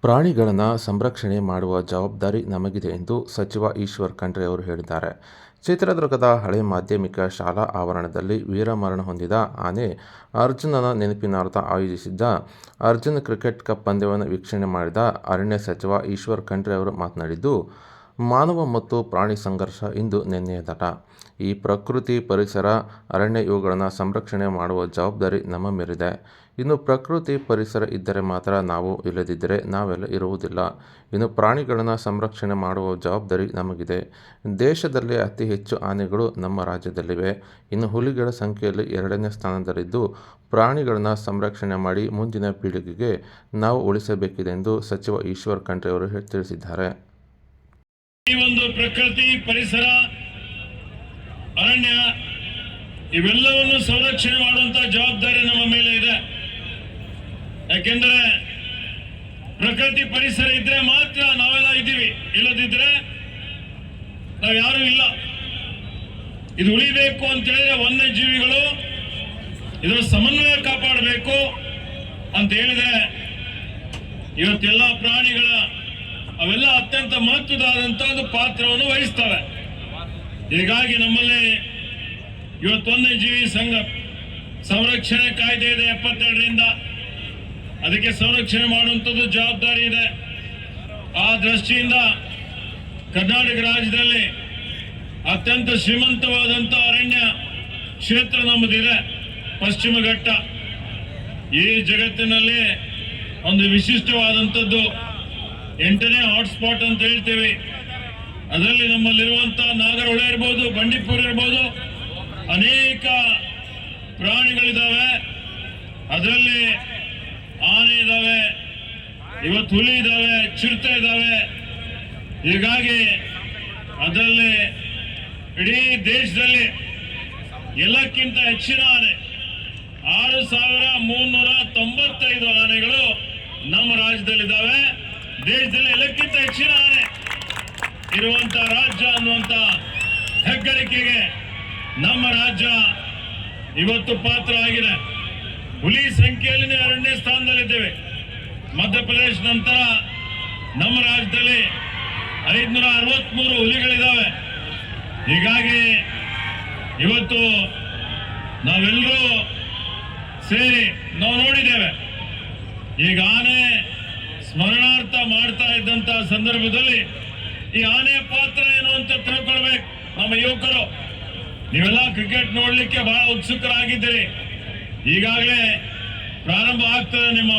ಪ್ರಾಣಿಗಳನ್ನು ಸಂರಕ್ಷಣೆ ಮಾಡುವ ಜವಾಬ್ದಾರಿ ನಮಗಿದೆ ಎಂದು ಸಚಿವ ಈಶ್ವರ್ ಖಂಡ್ರೆ ಅವರು ಹೇಳಿದ್ದಾರೆ. ಚಿತ್ರದುರ್ಗದ ಹಳೆ ಮಾಧ್ಯಮಿಕ ಶಾಲಾ ಆವರಣದಲ್ಲಿ ವೀರಮರಣ ಹೊಂದಿದ ಆನೆ ಅರ್ಜುನನ ನೆನಪಿನಾರ್ಥ ಆಯೋಜಿಸಿದ್ದ ಅರ್ಜುನ್ ಕ್ರಿಕೆಟ್ ಕಪ್ ಪಂದ್ಯವನ್ನು ವೀಕ್ಷಣೆ ಮಾಡಿದ ಅರಣ್ಯ ಸಚಿವ ಈಶ್ವರ್ ಖಂಡ್ರೆ ಅವರು ಮಾತನಾಡಿದ್ದು, ಮಾನವ ಮತ್ತು ಪ್ರಾಣಿ ಸಂಘರ್ಷ ಇಂದು ನಿನ್ನೆಯದಲ್ಲ. ಈ ಪ್ರಕೃತಿ, ಪರಿಸರ, ಅರಣ್ಯ ಇವುಗಳನ್ನು ಸಂರಕ್ಷಣೆ ಮಾಡುವ ಜವಾಬ್ದಾರಿ ನಮ್ಮ ಮೇಲಿದೆ. ಇನ್ನು ಪ್ರಕೃತಿ, ಪರಿಸರ ಇದ್ದರೆ ಮಾತ್ರ ನಾವು, ಇಲ್ಲದಿದ್ದರೆ ನಾವೆಲ್ಲ ಇರುವುದಿಲ್ಲ. ಇನ್ನು ಪ್ರಾಣಿಗಳನ್ನು ಸಂರಕ್ಷಣೆ ಮಾಡುವ ಜವಾಬ್ದಾರಿ ನಮಗಿದೆ. ದೇಶದಲ್ಲೇ ಅತಿ ಹೆಚ್ಚು ಆನೆಗಳು ನಮ್ಮ ರಾಜ್ಯದಲ್ಲಿವೆ. ಇನ್ನು ಹುಲಿಗಳ ಸಂಖ್ಯೆಯಲ್ಲಿ 2ನೇ ಸ್ಥಾನದಲ್ಲಿದ್ದು, ಪ್ರಾಣಿಗಳನ್ನು ಸಂರಕ್ಷಣೆ ಮಾಡಿ ಮುಂದಿನ ಪೀಳಿಗೆಗೆ ನಾವು ಉಳಿಸಬೇಕಿದೆ ಎಂದು ಸಚಿವ ಈಶ್ವರ್ ಖಂಡ್ರೆ ಅವರು ತಿಳಿಸಿದ್ದಾರೆ. ಈ ಒಂದು ಪ್ರಕೃತಿ, ಪರಿಸರ, ಅರಣ್ಯ ಇವೆಲ್ಲವನ್ನು ಸಂರಕ್ಷಣೆ ಮಾಡುವಂತಹ ಜವಾಬ್ದಾರಿ ನಮ್ಮ ಮೇಲೆ ಇದೆ. ಯಾಕೆಂದ್ರೆ ಪ್ರಕೃತಿ, ಪರಿಸರ ಇದ್ರೆ ಮಾತ್ರ ನಾವೆಲ್ಲ ಇದ್ದೀವಿ, ಇಲ್ಲದಿದ್ರೆ ನಾವು ಯಾರು ಇಲ್ಲ. ಇದು ಉಳಿಬೇಕು ಅಂತ ಹೇಳಿದ್ರೆ ವನ್ಯಜೀವಿಗಳು ಇದರ ಸಮನ್ವಯ ಕಾಪಾಡಬೇಕು ಅಂತ ಹೇಳಿದ್ರೆ ಇವತ್ತೆಲ್ಲ ಪ್ರಾಣಿಗಳ ಅವೆಲ್ಲ ಅತ್ಯಂತ ಮಹತ್ವದಾದಂತಹ ಪಾತ್ರವನ್ನು ವಹಿಸ್ತವೆ. ಹೀಗಾಗಿ ನಮ್ಮಲ್ಲಿ ಇವತ್ತು ವನ್ಯಜೀವಿ ಸಂರಕ್ಷಣೆ ಕಾಯ್ದೆ ಇದೆ 72ರಿಂದ. ಅದಕ್ಕೆ ಸಂರಕ್ಷಣೆ ಮಾಡುವಂಥದ್ದು ಜವಾಬ್ದಾರಿ ಇದೆ. ಆ ದೃಷ್ಟಿಯಿಂದ ಕರ್ನಾಟಕ ರಾಜ್ಯದಲ್ಲಿ ಅತ್ಯಂತ ಶ್ರೀಮಂತವಾದಂಥ ಅರಣ್ಯ ಕ್ಷೇತ್ರ ನಮ್ಮದಿದೆ, ಪಶ್ಚಿಮ ಘಟ್ಟ. ಈ ಜಗತ್ತಿನಲ್ಲಿ ಒಂದು ವಿಶಿಷ್ಟವಾದಂಥದ್ದು 8ನೇ ಹಾಟ್ಸ್ಪಾಟ್ ಅಂತ ಹೇಳ್ತೇವೆ. ಅದರಲ್ಲಿ ನಮ್ಮಲ್ಲಿರುವಂತಹ ನಾಗರಹೊಳೆ ಇರ್ಬೋದು, ಬಂಡೀಪುರ ಇರ್ಬೋದು, ಅನೇಕ ಪ್ರಾಣಿಗಳಿದ್ದಾವೆ. ಅದರಲ್ಲಿ ಆನೆ ಇದ್ದಾವೆ, ಇವತ್ತು ಹುಲಿ ಇದ್ದಾವೆ, ಚಿರತೆ ಇದ್ದಾವೆ. ಹೀಗಾಗಿ ಅದರಲ್ಲಿ ಇಡೀ ದೇಶದಲ್ಲಿ ಎಲ್ಲಕ್ಕಿಂತ ಹೆಚ್ಚಿನ ಆನೆ 6395 ಆನೆಗಳು ನಮ್ಮ ರಾಜ್ಯದಲ್ಲಿದ್ದಾವೆ. ದೇಶದಲ್ಲಿ ಎಲ್ಲಕ್ಕಿಂತ ಹೆಚ್ಚಿನ ಆನೆ ಇರುವಂತ ರಾಜ್ಯ ಅನ್ನುವಂತ ಹೆಗ್ಗಳಿಕೆಗೆ ನಮ್ಮ ರಾಜ್ಯ ಇವತ್ತು ಪಾತ್ರ ಆಗಿದೆ. ಹುಲಿ ಸಂಖ್ಯೆಯಲ್ಲಿ 2ನೇ ಸ್ಥಾನದಲ್ಲಿದ್ದೇವೆ. ಮಧ್ಯಪ್ರದೇಶ ನಂತರ ನಮ್ಮ ರಾಜ್ಯದಲ್ಲಿ 563 ಹುಲಿಗಳಿದ್ದಾವೆ. ಹೀಗಾಗಿ ಇವತ್ತು ನಾವೆಲ್ಲರೂ ಸೇರಿ ನಾವು ನೋಡಿದ್ದೇವೆ. ಈಗ ಆನೆ ಸ್ಮರಣಾರ್ಥ ಮಾಡ್ತಾ ಇದ್ದಂತ ಸಂದರ್ಭದಲ್ಲಿ ಈ ಆನೆಯ ಪಾತ್ರ ಏನು ಅಂತ ತಿಳ್ಕೊಳ್ಬೇಕು ನಮ್ಮ ಯುವಕರು. ನೀವೆಲ್ಲ ಕ್ರಿಕೆಟ್ ನೋಡ್ಲಿಕ್ಕೆ ಬಹಳ ಉತ್ಸುಕರಾಗಿದ್ದೀರಿ. ಈಗಾಗಲೇ ಪ್ರಾರಂಭ ಆಗ್ತದೆ ನಿಮ್ಮ